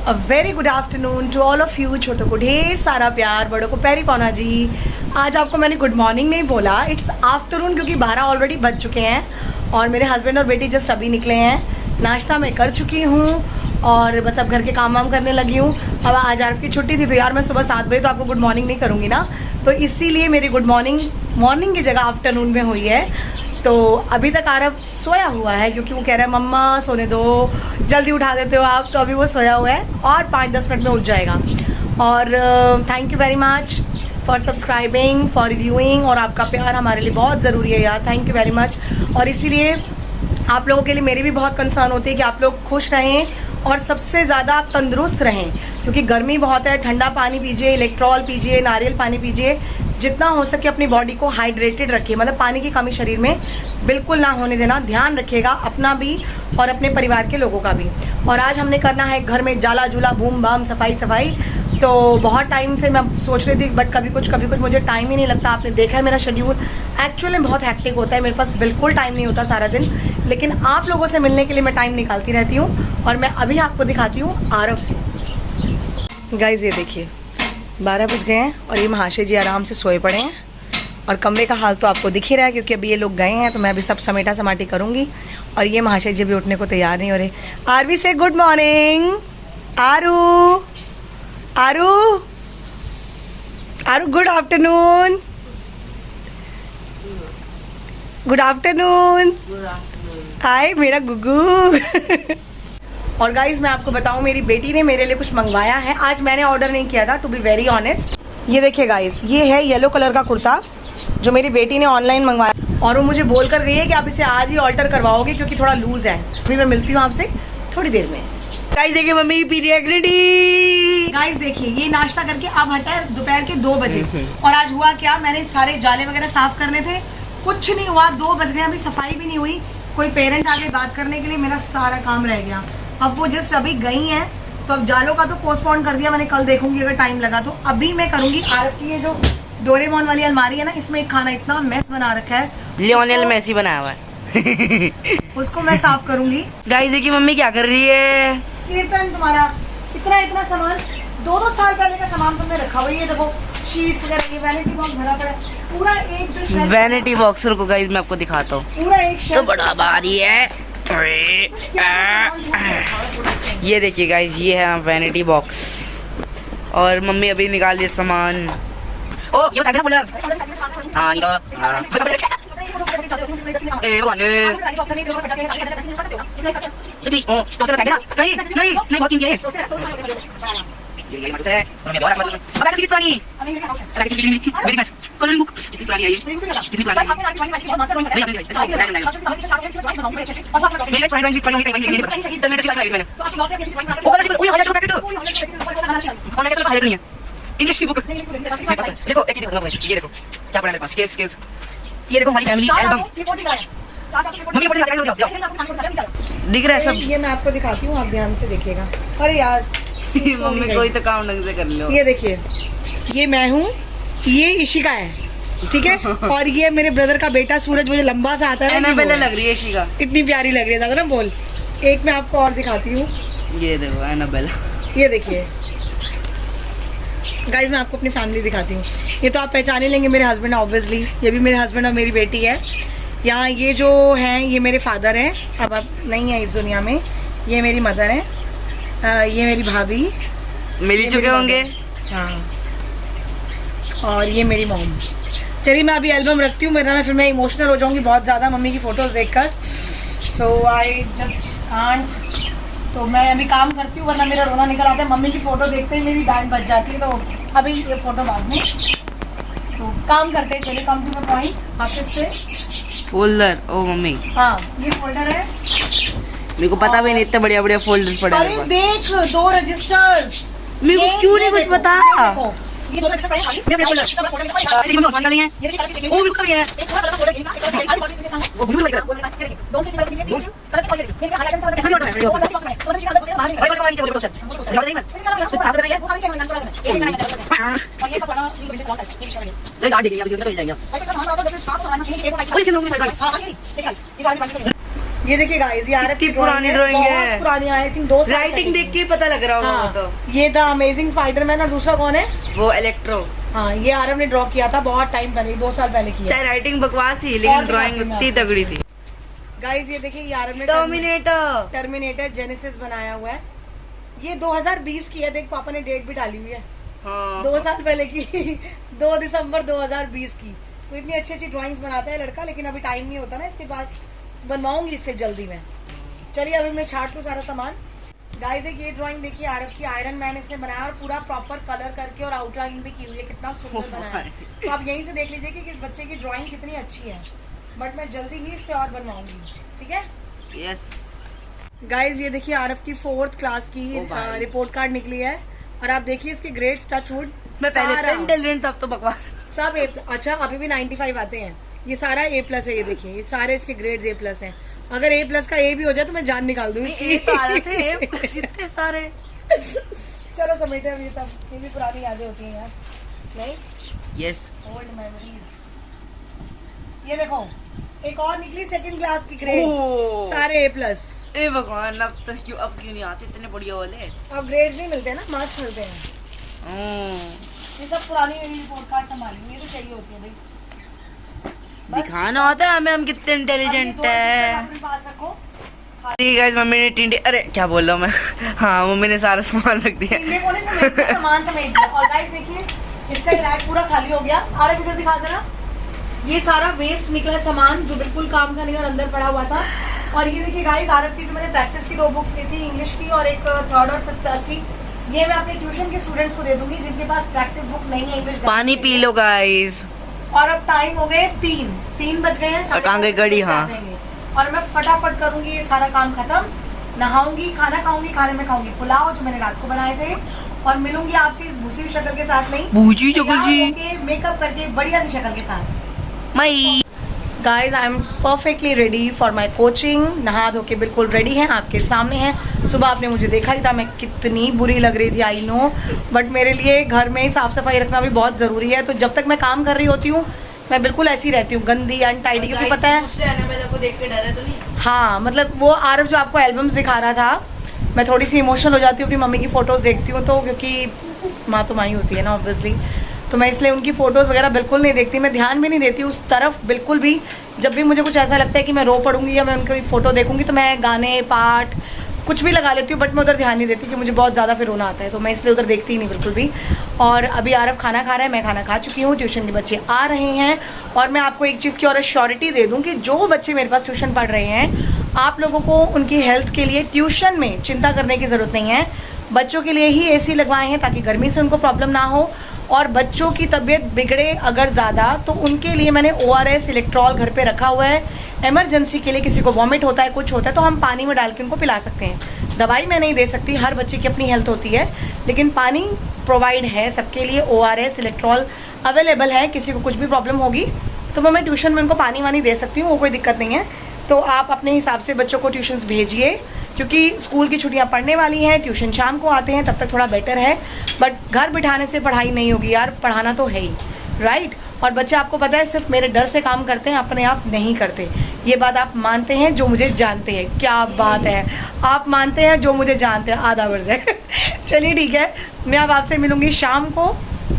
A very good afternoon to all of you. छोटों को ढेर सारा प्यार, बड़ों को पैरी पौना जी। आज आपको मैंने गुड मॉर्निंग नहीं बोला, इट्स आफ्टरनून, क्योंकि 12 ऑलरेडी बज चुके हैं और मेरे हस्बैंड और बेटी जस्ट अभी निकले हैं। नाश्ता मैं कर चुकी हूँ और बस अब घर के काम वाम करने लगी हूँ। अब आज आरफ की छुट्टी थी तो यार मैं सुबह 7 बजे तो आपको गुड मॉर्निंग नहीं करूँगी ना, तो इसीलिए मेरी गुड मॉर्निंग की जगह आफ्टरनून में हुई है। तो अभी तक आरफ सोया हुआ है क्योंकि वो कह रहा है मम्मा सोने दो, जल्दी उठा देते हो आप, तो अभी वो सोया हुआ है और 5-10 मिनट में उठ जाएगा। और thank you very much for subscribing, for reviewing, और आपका प्यार हमारे लिए बहुत ज़रूरी है यार, थैंक यू वेरी मच। और इसीलिए आप लोगों के लिए मेरी भी बहुत कंसर्न होती है कि आप लोग खुश रहें और सबसे ज़्यादा आप तंदुरुस्त रहें, क्योंकि गर्मी बहुत है। ठंडा पानी पीजिए, इलेक्ट्रॉल पीजिए, नारियल पानी पीजिए, जितना हो सके अपनी बॉडी को हाइड्रेटेड रखिए, मतलब पानी की कमी शरीर में बिल्कुल ना होने देना। ध्यान रखिएगा अपना भी और अपने परिवार के लोगों का भी। और आज हमने करना है घर में जाला जुला बूम बाम सफाई। तो बहुत टाइम से मैं सोच रही थी बट कभी कुछ मुझे टाइम ही नहीं लगता। आपने देखा है मेरा शेड्यूल एक्चुअली में बहुत हैक्टिक होता है, मेरे पास बिल्कुल टाइम नहीं होता सारा दिन, लेकिन आप लोगों से मिलने के लिए मैं टाइम निकालती रहती हूँ। और मैं अभी आपको दिखाती हूँ आरफ। गाइज ये देखिए 12 बज गए हैं और ये महाशय जी आराम से सोए पड़े हैं और कमरे का हाल तो आपको दिख ही रहा है क्योंकि अभी ये लोग गए हैं, तो मैं अभी सब समेटा समाटी करूँगी। और ये महाशय जी अभी उठने को तैयार नहीं हो रहे। आरवी से good morning. Aaru good afternoon. Good afternoon. Hi मेरा गुगू। और गाइज मैं आपको बताऊं, मेरी बेटी ने मेरे लिए कुछ मंगवाया है। आज मैंने ऑर्डर नहीं किया था टू बी वेरी ऑनेस्ट। ये देखिए गाइज, ये है येलो कलर का कुर्ता जो मेरी बेटी ने ऑनलाइन मंगवाया और वो मुझे बोल कर रही है कि आप इसे आज ही ऑल्टर करवाओगे क्योंकि थोड़ा लूज है। अभी मैं मिलती हूँ आपसे थोड़ी देर में। गाइज देखिए मम्मी की पीरियड रेडी। गाइज देखिए ये नाश्ता करके अब हटा है दोपहर के 2 बजे और आज हुआ क्या, मैंने सारे जाले वगैरह साफ करने थे, कुछ नहीं हुआ, 2 बज गए, अभी सफाई भी नहीं हुई। कोई पेरेंट आ गए बात करने के लिए, मेरा सारा काम रह गया। अब वो जस्ट अभी गई हैं तो अब जालों का तो पोस्टपोन कर दिया मैंने, कल देखूंगी अगर टाइम लगा तो। अभी मैं करूंगी आरफ की ये जो डोरेमोन वाली अलमारी है ना, इसमें एक खाना इतना मेस बना रखा है, लियोनेल मेसी बनाया हुआ है उसको मैं साफ करूंगी। गाइस देखिए मम्मी क्या कर रही है। कीर्तन तुम्हारा इतना सामान 2-2 साल पहले का सामान तुमने रखा हुआ है। ये देखो शीट्स वगैरह, ये वैनिटी बॉक्स भरा पड़ा है पूरा, एक जो वैनिटी बॉक्स को गाइस मैं आपको दिखाता हूँ, पूरा एक तो बड़ा भारी है। ये देखिए गाइस, ये है वैनिटी बॉक्स और मम्मी अभी निकाल लिया सामान। ओ ये बता देना हां ये ए भगवान नहीं बहुत कीमती है ये नहीं मतलब है मैं बहुत अब कितनी पुरानी वेरी मच कलरिंग बुक कितनी पुरानी है ये, कितनी पुरानी है इंग्लिश की बुक। देखो एक चीज ये देखो क्या पड़ा मेरे पास, स्केल्स। ये देखो हमारी फैमिली एल्बम दिख रहा है सब, ये मैं आपको दिखाती हूँ, आप ध्यान से देखिएगा। अरे यार मम्मी कोई तो काम ढंग से कर लो। ये देखिए ये मैं हूँ, ये इशिका है, ठीक है और ये मेरे ब्रदर का बेटा सूरज, मुझे लंबा सा आता है, एनाबेला लग रही है इशिका, इतनी प्यारी लग रही है ना बोल। एक मैं आपको और दिखाती हूँ, ये देखो एनाबेला। ये देखिए गाइज मैं आपको अपनी फैमिली दिखाती हूँ, ये तो आप पहचान ही लेंगे मेरे हस्बैंड ऑब्वियसली, ये भी मेरे हस्बैंड और मेरी बेटी है। यहाँ ये जो हैं ये मेरे फादर हैं, अब नहीं है इस दुनिया में, ये मेरी मदर है, ये मेरी भाभी मिल चुके होंगे, हाँ, और ये मेरी मॉम। चलिए मैं अभी एल्बम रखती हूँ, मेरा फिर मैं इमोशनल हो जाऊँगी बहुत ज़्यादा मम्मी की फ़ोटोज़ देखकर। सो आई जस्ट कांट, तो मैं अभी काम करती हूँ वरना मेरा रोना निकल आता है। मम्मी की फ़ोटो देखते ही मेरी बैंड बज जाती है, तो अभी ये फ़ोटो बाद में, तो काम करते हैं। चलिए कम टू द पॉइंट, हाथ से फोल्डर। ओ मम्मी हाँ ये फोल्डर है, मेरे को पता भी नहीं इतने बढ़िया फोल्डर्स पड़े हैं। अरे देख 2 रजिस्टर्स, मेरे को क्यों नहीं कुछ पता। ये 2 रजिस्टर पड़े हैं, मेरे फोल्डर ये हम सामान डालेंगे, ये देखिए ओ बिल्कुल है एक वाला फोल्डर ये वो ब्लू लग रहा है, दोनों से निकाल के ये कलर के फोल्डर मेरे हाईलाइट से सभी ऑर्डर है वीडियो फोल्डर निकाल दो बाहर भाई नीचे बोलो सर निकाल देंगे तो साथ रही है वो नीचे निकाल दो और ये सब बना ये सवाल है ये गाड़ी देखिए अभी चल जाएगा। ये देखिए गाइस, ये आरफ की पुरानी ड्राइंग है, बहुत पुरानी, आई थिंक 2 साल। राइटिंग देख के पता लग रहा होगा। हाँ, वो तो ये द अमेजिंग स्पाइडरमैन, और दूसरा कौन है? वो इलेक्ट्रो। हाँ, ये आरफ ने ड्रॉ किया था बहुत टाइम पहले, 2 साल पहले किया। चाहे राइटिंग बकवास ही, लेकिन ड्राइंग इतनी तगड़ी थी। गाइस ये देखिए, ये आरफ ने टर्मिनेटर जेनेसिस बनाया हुआ है। ये 2020 की है, देख पापा ने डेट भी डाली हुई है। हाँ। 2 साल पहले की 2 दिसंबर 2020 की। तो इतनी अच्छी अच्छी ड्राइंग्स बनाता है लड़का, लेकिन अभी टाइम नहीं होता ना इसके पास। बनवाऊंगी इससे जल्दी में। चलिए अभी मैं छाट लूँ सारा सामान। गाइस एक ये ड्राइंग देखिए, आरफ की आयरन मैन इसने बनाया, और पूरा प्रॉपर कलर करके और आउटलाइन भी की हुई है। कितना सुंदर बनाया है। तो आप यहीं से देख लीजिए कि इस बच्चे की ड्राइंग कितनी अच्छी है। बट मैं जल्दी ही इससे और बनवाऊंगी, ठीक है? यस गाइज ये देखिए, आरफ की 4th क्लास की रिपोर्ट कार्ड निकली है, और आप देखिए इसके ग्रेड्स, टच वुड। मैं पहले इंटेलिजेंट, तब तो बकवास सब ए। अच्छा, अभी भी 95 आते हैं। ये सारा A+ है, ये देखिए, ये सारे इसके ग्रेड्स A+ हैं। अगर A+ का A भी हो जाए तो मैं जान निकाल दूँ इसकी। तो आते थे इतने सारे। चलो समेटे अब ये सब, ये भी पुरानी यादें होती हैं यार, नहीं? Yes, old memories. ये देखो, एक और निकली 2nd क्लास की ग्रेड्स, सारे A+। ए भगवान, अब क्यों नहीं आते इतने बढ़िया वाले? अब ग्रेड्स नहीं मिलते ना, मार्क्स मिलते हैं। ये सब पुरानी रिपोर्ट कार्ड संभाली, ये तो चाहिए होती है भाई। दिखाना होता है हमें, हम कितने इंटेलिजेंट है। अपने पास रखो। गाइस मम्मी ने टिंडे, अरे क्या बोल रहा हूँ मैं हाँ, मम्मी ने सारा सामान रख दिया। टिंडे को नहीं समेट, सामान समेट दिया। और गाइस देखिए, इसका रैक पूरा खाली हो गया। आरफ इधर दिखा देना। ये सारा वेस्ट निकला सामान जो बिल्कुल काम का नहीं और अंदर पड़ा हुआ था। और ये देखिए गाइस, आरफ की जो मैंने प्रैक्टिस की 2 बुक्स ली थी, इंग्लिश की और एक 3rd और 5th क्लास की, ये मैं अपने ट्यूशन के स्टूडेंट्स को दे दूंगी जिनके पास प्रैक्टिस बुक नहीं है इंग्लिश। पानी पी लो गाइस। और अब टाइम हो गए 3 बज गए हैं। कांगे गड़ी, हाँ। और मैं फटाफट करूंगी ये सारा काम खत्म, नहाऊंगी, खाना खाऊंगी। खाने में खाऊंगी पुलाव जो मैंने रात को बनाए थे, और मिलूंगी आपसे इस भूसी हुई शक्ल के साथ। नहीं, भूसी शक्ल जी, मेकअप करके बढ़िया सी शक्ल के साथ। My guys I am perfectly ready for my coaching. नहा धो के बिल्कुल रेडी हैं, आपके सामने हैं। सुबह आपने मुझे देखा ही था, मैं कितनी बुरी लग रही थी, आई नो। बट मेरे लिए घर में साफ सफाई रखना भी बहुत ज़रूरी है। तो जब तक मैं काम कर रही होती हूँ, मैं बिल्कुल ऐसी रहती हूँ, गंदी अनटाइडी, क्योंकि पता है को देख के डर है तो नहीं? हाँ, मतलब वो आरफ जो आपको एल्बम्स दिखा रहा था, मैं थोड़ी सी इमोशनल हो जाती हूँ अपनी मम्मी की फ़ोटोज़ देखती हूँ तो, क्योंकि माँ तो माँ ही होती है ना ऑब्वियसली। तो मैं इसलिए उनकी फ़ोटोज़ वगैरह बिल्कुल नहीं देखती, मैं ध्यान भी नहीं देती उस तरफ बिल्कुल भी। जब भी मुझे कुछ ऐसा लगता है कि मैं रो पड़ूंगी या मैं उनकी फ़ोटो देखूंगी, तो मैं गाने, पाठ कुछ भी लगा लेती हूँ, बट मैं उधर ध्यान नहीं देती कि मुझे बहुत ज़्यादा फिर रोना आता है, तो मैं इसलिए उधर देखती ही नहीं बिल्कुल भी। और अभी आरफ खाना खा रहा है, मैं खाना खा चुकी हूँ, ट्यूशन के बच्चे आ रहे हैं। और मैं आपको एक चीज़ की और एश्योरिटी दे दूँ कि जो बच्चे मेरे पास ट्यूशन पढ़ रहे हैं, आप लोगों को उनकी हेल्थ के लिए ट्यूशन में चिंता करने की ज़रूरत नहीं है। बच्चों के लिए ही AC लगवाए हैं ताकि गर्मी से उनको प्रॉब्लम ना हो। और बच्चों की तबीयत बिगड़े अगर ज़्यादा, तो उनके लिए मैंने ORS इलेक्ट्रॉल घर पे रखा हुआ है। इमरजेंसी के लिए किसी को वॉमिट होता है, कुछ होता है, तो हम पानी में डाल के उनको पिला सकते हैं। दवाई मैं नहीं दे सकती, हर बच्चे की अपनी हेल्थ होती है, लेकिन पानी प्रोवाइड है सबके लिए। ORS इलेक्ट्रॉल अवेलेबल है, किसी को कुछ भी प्रॉब्लम होगी तो वो मैं ट्यूशन में उनको पानी वानी दे सकती हूँ, वो कोई दिक्कत नहीं है। तो आप अपने हिसाब से बच्चों को ट्यूशन्स भेजिए, क्योंकि स्कूल की छुट्टियां पड़ने वाली हैं, ट्यूशन शाम को आते हैं, तब तक थोड़ा बेटर है। बट घर बिठाने से पढ़ाई नहीं होगी यार, पढ़ाना तो है ही, राइट। और बच्चे आपको पता है सिर्फ मेरे डर से काम करते हैं, अपने आप नहीं करते। ये बात आप मानते हैं जो मुझे जानते हैं, क्या बात है, आप मानते हैं जो मुझे जानते हैं, आधा वर्ष है। चलिए ठीक है, मैं अब आपसे मिलूँगी शाम को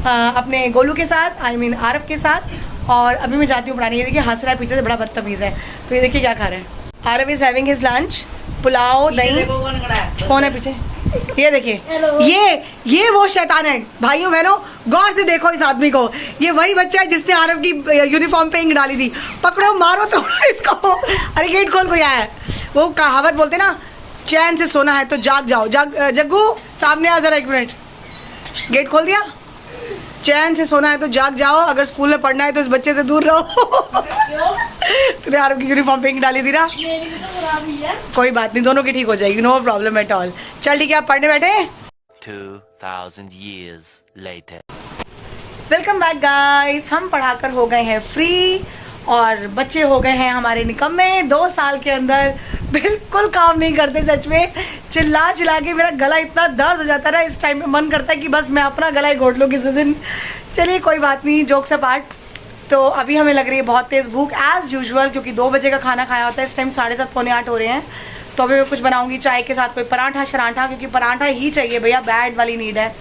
अपने गोलू के साथ, आई मीन आरफ के साथ। और अभी मैं जाती हूँ पढ़ाने। ये देखिए हंस रहा है पीछे से, बड़ा बदतमीज़ है। तो ये देखिए क्या खा रहे हैं, Aaraf is having his lunch, pulao, dahi. कौन है पीछे? ये देखिए, ये वो शैतान है। भाइयों बहनों, गौर से देखो इस आदमी को, ये वही बच्चा है जिसने आरफ की यूनिफॉर्म पे इंक डाली थी। पकड़ो, मारो तोड़ो इसको। अरे गेट खोल, कोई आया है। वो कहावत बोलते ना, चैन से सोना है तो जाग जाओ। जग्गू सामने आ जरा, 1 मिनट। गेट खोल दिया। चैन से सोना है तो जाग जाओ, अगर स्कूल में पढ़ना है तो इस बच्चे से दूर रहो। तूने आरफ की यूनिफॉर्म पे इंक डाली थी ना। मेरी भी तो खराब हुई है। कोई बात नहीं, दोनों की ठीक हो जाएगी, नो प्रॉब्लम एट ऑल। चल ठीक है, आप पढ़ने बैठे। 2000 years later. Welcome back guys, हम पढ़ाकर हो गए हैं फ्री और बच्चे हो गए हैं हमारे निकम्मे। 2 साल के अंदर बिल्कुल काम नहीं करते, सच में चिल्ला चिल्ला के मेरा गला इतना दर्द हो जाता है ना, इस टाइम पे मन करता है कि बस मैं अपना गला ही घोट लूँ किसी दिन। चलिए कोई बात नहीं, जोक्स अपार्ट। तो अभी हमें लग रही है बहुत तेज़ भूख एज़ यूजुअल, क्योंकि 2 बजे का खाना खाया होता है, इस टाइम 7:30 पौने 8 हो रहे हैं। तो अभी मैं कुछ बनाऊंगी चाय के साथ, कोई पराठा शराठा, क्योंकि पराठा ही चाहिए भैया, बैड वाली नीड है।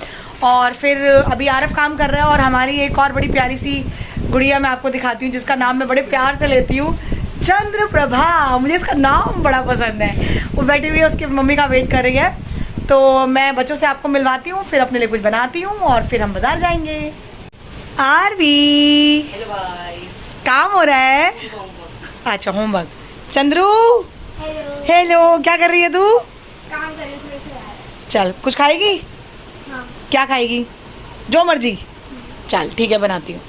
और फिर अभी आरफ काम कर रहा है, और हमारी एक और बड़ी प्यारी सी गुड़िया मैं आपको दिखाती हूँ, जिसका नाम मैं बड़े प्यार से लेती हूँ, चंद्र प्रभा। मुझे इसका नाम बड़ा पसंद है। वो बैठी हुई है, उसकी मम्मी का वेट कर रही है। तो मैं बच्चों से आपको मिलवाती हूँ, फिर अपने लिए कुछ बनाती हूँ, और फिर हम बाजार जाएंगे। आरवी हेलो गाइस, काम हो रहा है? अच्छा, होमवर्क। चंद्रू हेलो, क्या कर रही है तू? काम कर रही हूँ थोड़े से यार। चल, कुछ खाएगी? हाँ। क्या खाएगी? जो मर्जी। चल ठीक है, बनाती हूँ।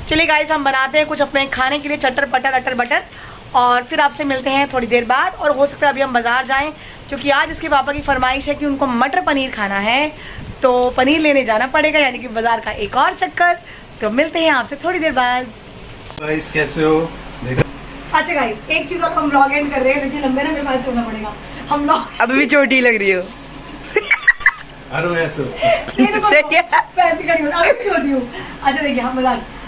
चलिए गाइस, हम बनाते हैं कुछ अपने खाने के लिए, चटर पटर अटर बटर, और फिर आपसे मिलते हैं थोड़ी देर बाद। और हो सकता है अभी हम बाजार जाएं, क्योंकि आज इसके पापा की फरमाइश है कि उनको मटर पनीर खाना है, तो पनीर लेने जाना पड़ेगा, यानी कि बाजार का एक और चक्कर। तो मिलते हैं आपसे थोड़ी देर बाद। गाइस कैसे हो? अच्छा गाइस, एक चीज और, हम व्लॉग एंड कर रहे हैं, देखिए लंबे ना मेरे पास होना पड़ेगा। हम व्लॉग अभी भी छोटी लग रही हो। अरे ऐसे सही है। पैसे खड़ी हो, अभी भी छोटी हूँ। अच्छा देखिए,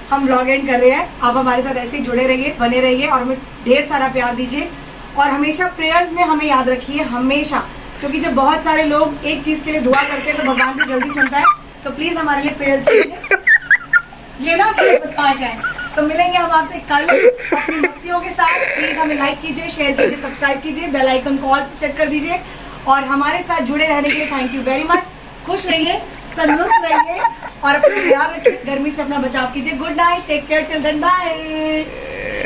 हम व्लॉग एंड कर रहे हैं। आप हमारे साथ ऐसे ही जुड़े रहिए, बने रहिए, और हमें ढेर सारा प्यार दीजिए, और हमेशा प्रेयर्स में हमें याद रखिए, हमेशा, क्योंकि जब बहुत सारे लोग एक चीज के लिए दुआ करते हैं तो भगवान भी जल्दी सुनता है। तो प्लीज हमारे लिए प्रेयर कीजिए। ये ना बदमाश है। तो मिलेंगे हम आपसे कल अपनी मस्तियों के साथ। प्लीज हमें लाइक कीजिए, शेयर कीजिए, सब्सक्राइब कीजिए, बेल आइकन को ऑल सेट कर दीजिए, और हमारे साथ जुड़े रहने के लिए थैंक यू वेरी मच। खुश रहिए, तंदुरुस्त रहिए, और अपना ध्यान रखिए, गर्मी से अपना बचाव कीजिए। Good night, take care, till then, bye.